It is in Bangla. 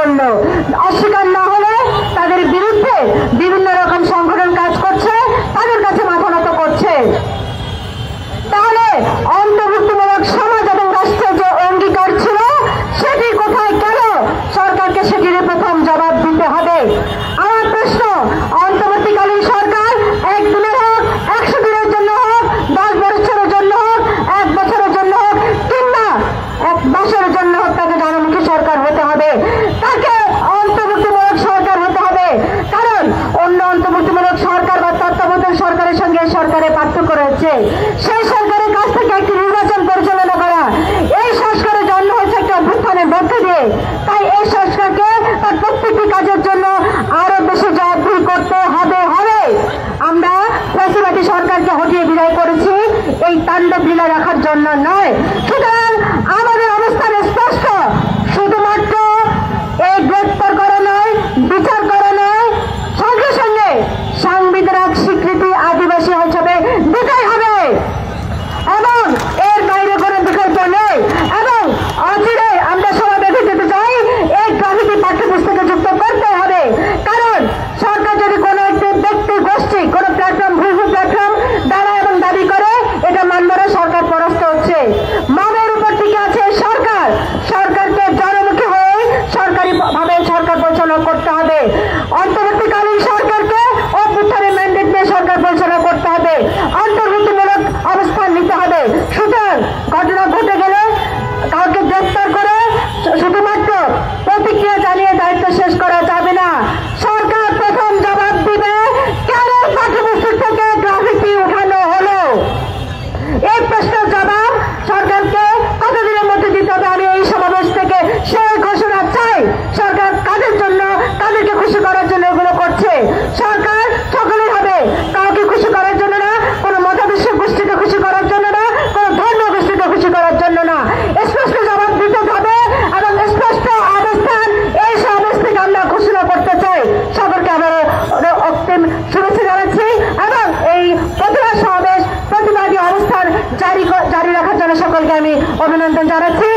করলো। অস্বীকার না হলে তাদের বিরুদ্ধে বিভিন্ন রকম সংগঠন কাজ করছে, তাদের কাছে মাথা নত করছে। তাহলে অন্তর্ভুক্তিমূলক সমাজ এবং রাষ্ট্রের যে অঙ্গীকার ছিল সেটি কোথায় গেল? সরকারকে সেটির প্রথম জবাব দিতে হবে। আমার প্রশ্ন, অন্তর্বর্তীকালীন সরকার একদিনের হোক, 100 দিনের জন্য হোক, 10 বছরের জন্য হোক, 1 বছরের জন্য হোক, কিংবা 1 মাসের জন্য হোক, তাকে জনমুখী সরকার হতে হবে, তাকে অন্তর্ভুক্তিমূলক সরকার হতে হবে। কারণ অন্য অন্তর্ভুক্তিমূলক সরকার বা তত্ত্বাবধায়ক সরকারের সঙ্গে সরকারের পার্থক্য রয়েছে। সেই সরকারের কাছ থেকে একটি নির্বাচন পরিচালনা করা, এই সংস্কারের জন্ম হয়েছে একটা অভ্যুত্থানের মধ্যে দিয়ে। তাই এই সংস্কারকে তার প্রত্যেকটি কাজের জন্য আরো বেশি জবাবদিহি করতে হবে। আমরা ফ্যাসিবাদী সরকারকে হটিয়ে বিদায় করেছি এই তাণ্ডব লীলা রাখার জন্য নয়। সুতরাং আমাদের অবস্থান স্পষ্ট, শুধুমাত্র এই গ্রেপ্তার করা নয়, বিচার করা নয়, সঙ্গে সঙ্গে সাংবিধানিক স্বীকৃতি আদিবাসী হিসেবে দিতেই হবে এবং এর বাইরে কোনো বিকল্প নেই। এবং অচিরে আমরা সবাই বেঁধে যেতে চাই, এই গ্রাফিতি পাঠ্যপুস্তকে যুক্ত করতে হবে। কারণ সরকার যদি কোনো একটি ব্যক্তি গোষ্ঠী কোনো প্ল্যাটফর্ম, ভুল প্ল্যাটফর্ম দাঁড়ায় এবং দাবি করে, এটা মানবে না, সরকার পরাস্ত হচ্ছে। মানের উপর টিকে আছে সরকার, সরকারকে জনমুখী হয়ে সরকারি ভাবে সরকার পরিচালনা করতে হবে। অন্তর্বর্তীকালীন সরকারকে অভ্যুত্থানের ম্যান্ডেট দিয়ে সরকার পরিচালনা করতে হবে, অন্তর্ভুক্তিমূলক অবস্থান নিতে হবে। সুতরাং ঘটনা ঘটে গেলে কাউকে গ্রেফতার করে শুধুমাত্র প্রতিক্রিয়া জানিয়ে দায়িত্ব শেষ করা যাবে না। সরকার প্রথম জবাব দিবে, কেন পাঠ্যপুস্তক থেকে গ্রাফিতি উঠানো হলো। এই প্রশ্নের জবাব সরকারকে কতদিনের মধ্যে দিতে হবে। আমি এই সমাবেশ থেকে সেই ঘোষণা চাই। সরকার কাদের জন্য, কাদেরকে খুশি করার জন্য এগুলো করছে? সরকার সকলেই হবে, কাউকে খুশি করার জন্য না, কোনো মতাদর্শী গোষ্ঠীকে খুশি করার জন্য না, কোনো ধর্মীয় গোষ্ঠীকে খুশি করার জন্য না। স্পষ্ট জবাব দিতে হবে এবং স্পষ্ট অবস্থান এই সমাবেশ থেকে আমরা ঘোষণা করতে চাই। সকলকে আবার অগ্রিম শুভেচ্ছা জানাচ্ছি এবং এই প্রতিবাদ সমাবেশ, প্রতিবাদী অবস্থান জারি রাখার জন্য সকলকে আমি অভিনন্দন জানাচ্ছি।